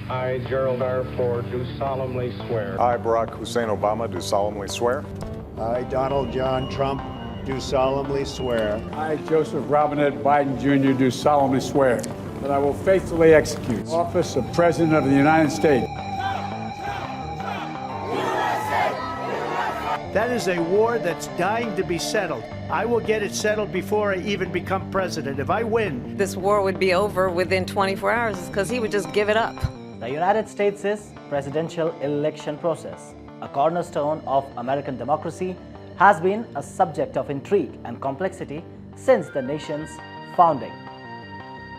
I, Gerald R. Ford, do solemnly swear. I, Barack Hussein Obama, do solemnly swear. I, Donald John Trump, do solemnly swear. I, Joseph Robinette Biden Jr., do solemnly swear that I will faithfully execute the office of President of the United States. That is a war that's dying to be settled. I will get it settled before I even become president. If I win, this war would be over within 24 hours because he would just give it up. The United States' presidential election process, a cornerstone of American democracy, has been a subject of intrigue and complexity since the nation's founding.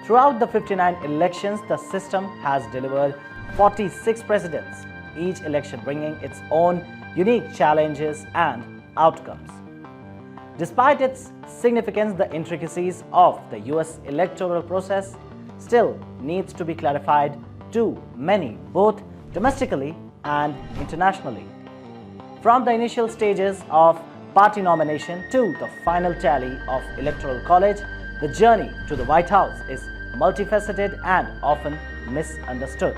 Throughout the 59 elections, the system has delivered 46 presidents, each election bringing its own unique challenges and outcomes. Despite its significance, the intricacies of the US electoral process still needs to be clarified to many, both domestically and internationally. From the initial stages of party nomination to the final tally of Electoral College, the journey to the White House is multifaceted and often misunderstood.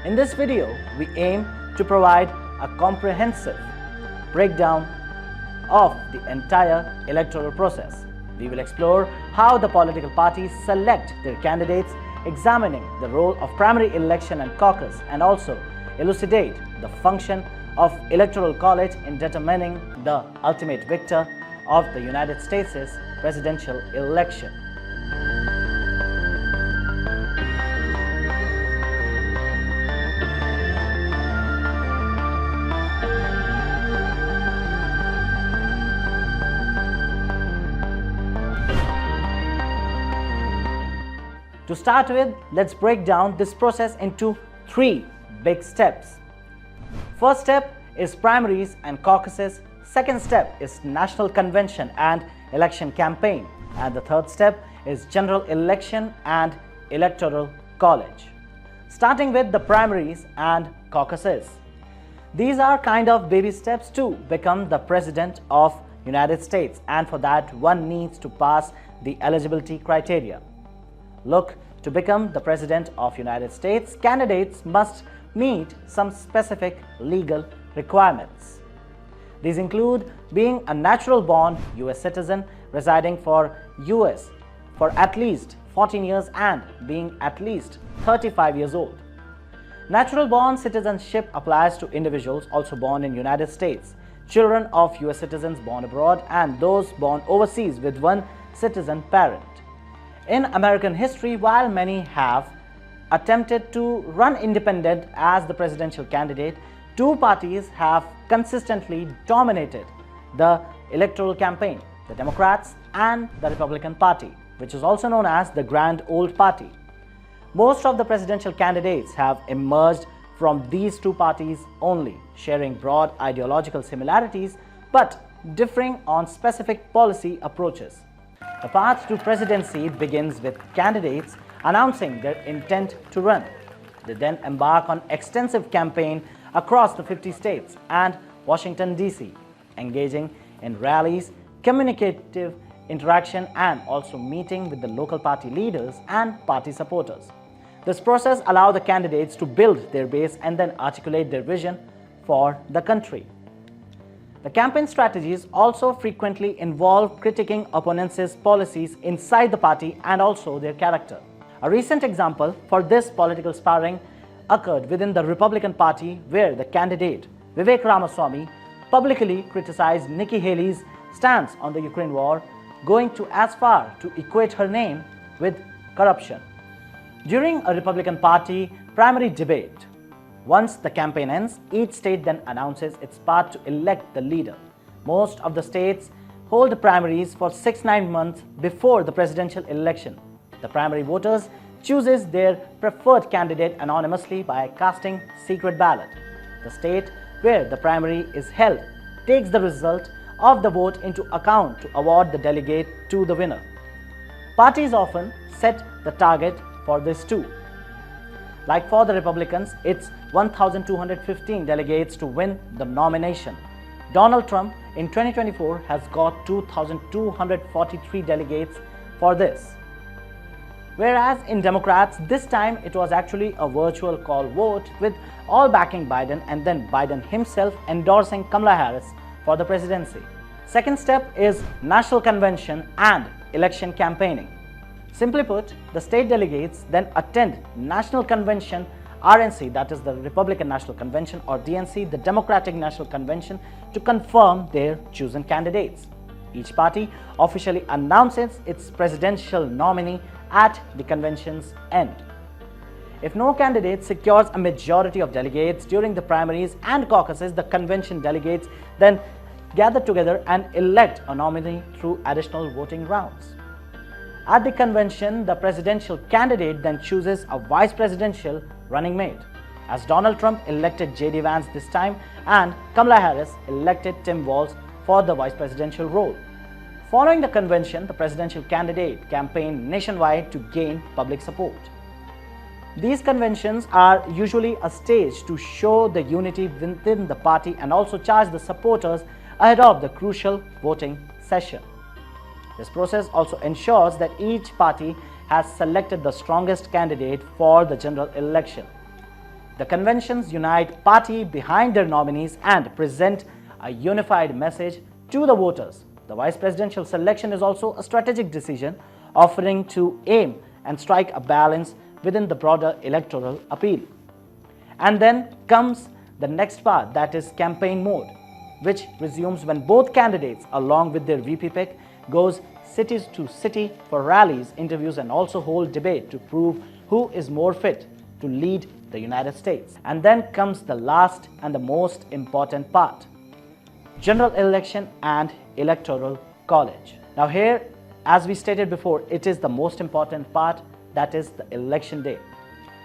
In this video, we aim to provide a comprehensive breakdown of the entire electoral process. We will explore how the political parties select their candidates, examining the role of primary election and caucus, and also elucidate the function of Electoral College in determining the ultimate victor of the United States' presidential election. To start with, let's break down this process into three big steps. First step is primaries and caucuses. Second step is national convention and election campaign. And the third step is general election and electoral college. Starting with the primaries and caucuses. These are kind of baby steps to become the president of United States, and for that one needs to pass the eligibility criteria. Look, to become the President of United States, candidates must meet some specific legal requirements. These include being a natural-born US citizen residing for US for at least 14 years and being at least 35 years old. Natural-born citizenship applies to individuals also born in United States, children of US citizens born abroad, and those born overseas with one citizen parent. In American history, while many have attempted to run independent as the presidential candidate, two parties have consistently dominated the electoral campaign, the Democrats and the Republican Party, which is also known as the Grand Old Party. Most of the presidential candidates have emerged from these two parties only, sharing broad ideological similarities but differing on specific policy approaches. The path to presidency begins with candidates announcing their intent to run. They then embark on extensive campaign across the 50 states and Washington, D.C., engaging in rallies, communicative interaction, and also meeting with the local party leaders and party supporters. This process allows the candidates to build their base and then articulate their vision for the country. The campaign strategies also frequently involve critiquing opponents' policies inside the party and also their character. A recent example for this political sparring occurred within the Republican Party, where the candidate Vivek Ramaswamy publicly criticized Nikki Haley's stance on the Ukraine war, going to as far to equate her name with corruption. During a Republican Party primary debate, once the campaign ends, each state then announces its path to elect the leader. Most of the states hold primaries for 6-9 months before the presidential election. The primary voters chooses their preferred candidate anonymously by casting secret ballot. The state where the primary is held takes the result of the vote into account to award the delegate to the winner. Parties often set the target for this too. Like for the Republicans, it's 1,215 delegates to win the nomination. Donald Trump in 2024 has got 2,243 delegates for this. Whereas in Democrats, this time it was actually a virtual call vote with all backing Biden and then Biden himself endorsing Kamala Harris for the presidency. Second step is National Convention and election campaigning. Simply put, the state delegates then attend National Convention, RNC, that is the Republican National Convention, or DNC, the Democratic National Convention, to confirm their chosen candidates. Each party officially announces its presidential nominee at the convention's end. If no candidate secures a majority of delegates during the primaries and caucuses, the convention delegates then gather together and elect a nominee through additional voting rounds. At the convention, the presidential candidate then chooses a vice presidential running mate, as Donald Trump elected J.D. Vance this time and Kamala Harris elected Tim Walz for the vice presidential role. Following the convention, the presidential candidate campaigned nationwide to gain public support. These conventions are usually a stage to show the unity within the party and also charge the supporters ahead of the crucial voting session. This process also ensures that each party has selected the strongest candidate for the general election. The conventions unite party behind their nominees and present a unified message to the voters. The vice presidential selection is also a strategic decision, offering to aim and strike a balance within the broader electoral appeal. And then comes the next part, that is campaign mode, which resumes when both candidates along with their VP pick goes city to city for rallies, interviews, and also hold debate to prove who is more fit to lead the United States. And then comes the last and the most important part, general election and electoral college. Now here, as we stated before, it is the most important part, that is the election day.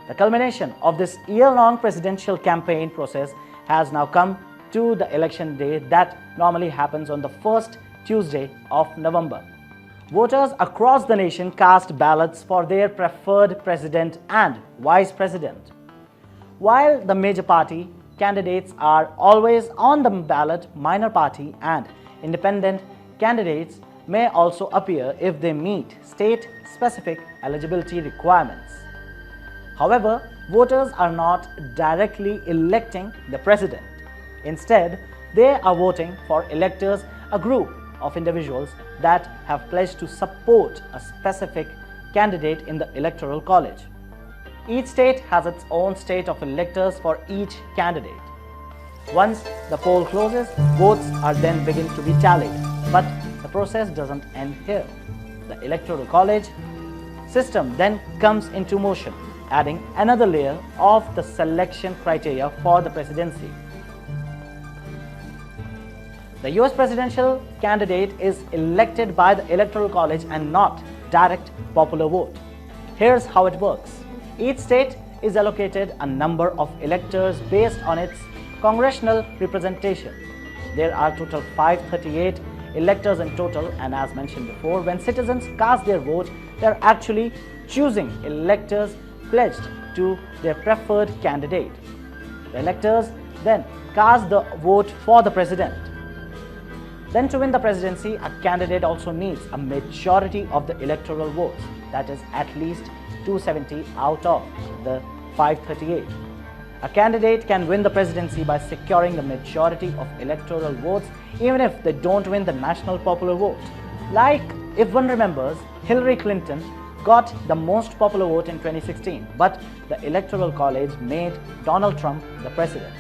The culmination of this year-long presidential campaign process has now come to the election day that normally happens on the first Tuesday of November. Voters across the nation cast ballots for their preferred president and vice president. While the major party candidates are always on the ballot, minor party and independent candidates may also appear if they meet state-specific eligibility requirements. However, voters are not directly electing the president. Instead, they are voting for electors, a group of individuals that have pledged to support a specific candidate in the Electoral College. Each state has its own state of electors for each candidate. Once the poll closes, votes are then begin to be tallied. But the process doesn't end here. The Electoral College system then comes into motion, adding another layer of the selection criteria for the presidency. The US presidential candidate is elected by the Electoral College and not direct popular vote. Here's how it works. Each state is allocated a number of electors based on its congressional representation. There are total 538 electors in total, and as mentioned before, when citizens cast their vote, they are actually choosing electors pledged to their preferred candidate. The electors then cast the vote for the president. Then to win the presidency, a candidate also needs a majority of the electoral votes, that is at least 270 out of the 538. A candidate can win the presidency by securing the majority of electoral votes even if they don't win the national popular vote. Like, if one remembers, Hillary Clinton got the most popular vote in 2016, but the Electoral College made Donald Trump the president.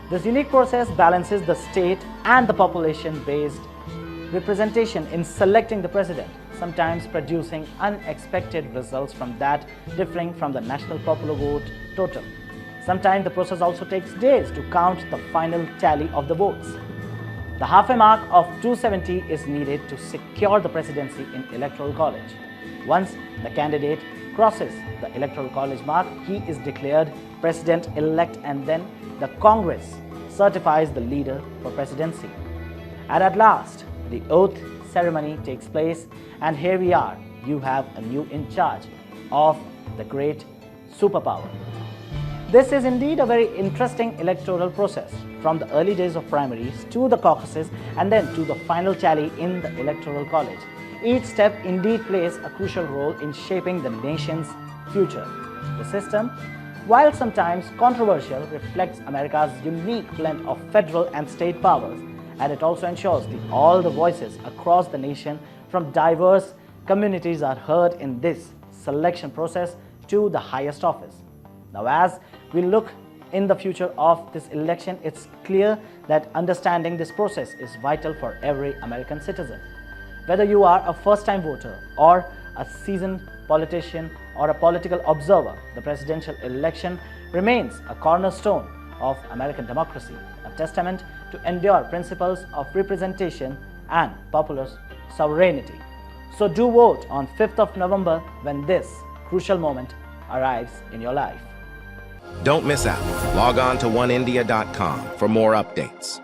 This unique process balances the state and the population-based representation in selecting the president, sometimes producing unexpected results from that differing from the national popular vote total. Sometimes the process also takes days to count the final tally of the votes. The halfway mark of 270 is needed to secure the presidency in Electoral College. Once the candidate crosses the Electoral College mark, he is declared president-elect, and then the Congress certifies the leader for presidency. And at last, the oath ceremony takes place, and here we are. You have a new in charge of the great superpower. This is indeed a very interesting electoral process, from the early days of primaries to the caucuses and then to the final tally in the Electoral College. Each step indeed plays a crucial role in shaping the nation's future. The system, while sometimes controversial, reflects America's unique blend of federal and state powers, and it also ensures that all the voices across the nation from diverse communities are heard in this selection process to the highest office. Now, as we look in the future of this election, it's clear that understanding this process is vital for every American citizen. Whether you are a first-time voter or a seasoned politician or a political observer, the presidential election remains a cornerstone of American democracy, a testament to enduring principles of representation and popular sovereignty. So do vote on 5th of November when this crucial moment arrives in your life. Don't miss out. Log on to oneindia.com for more updates.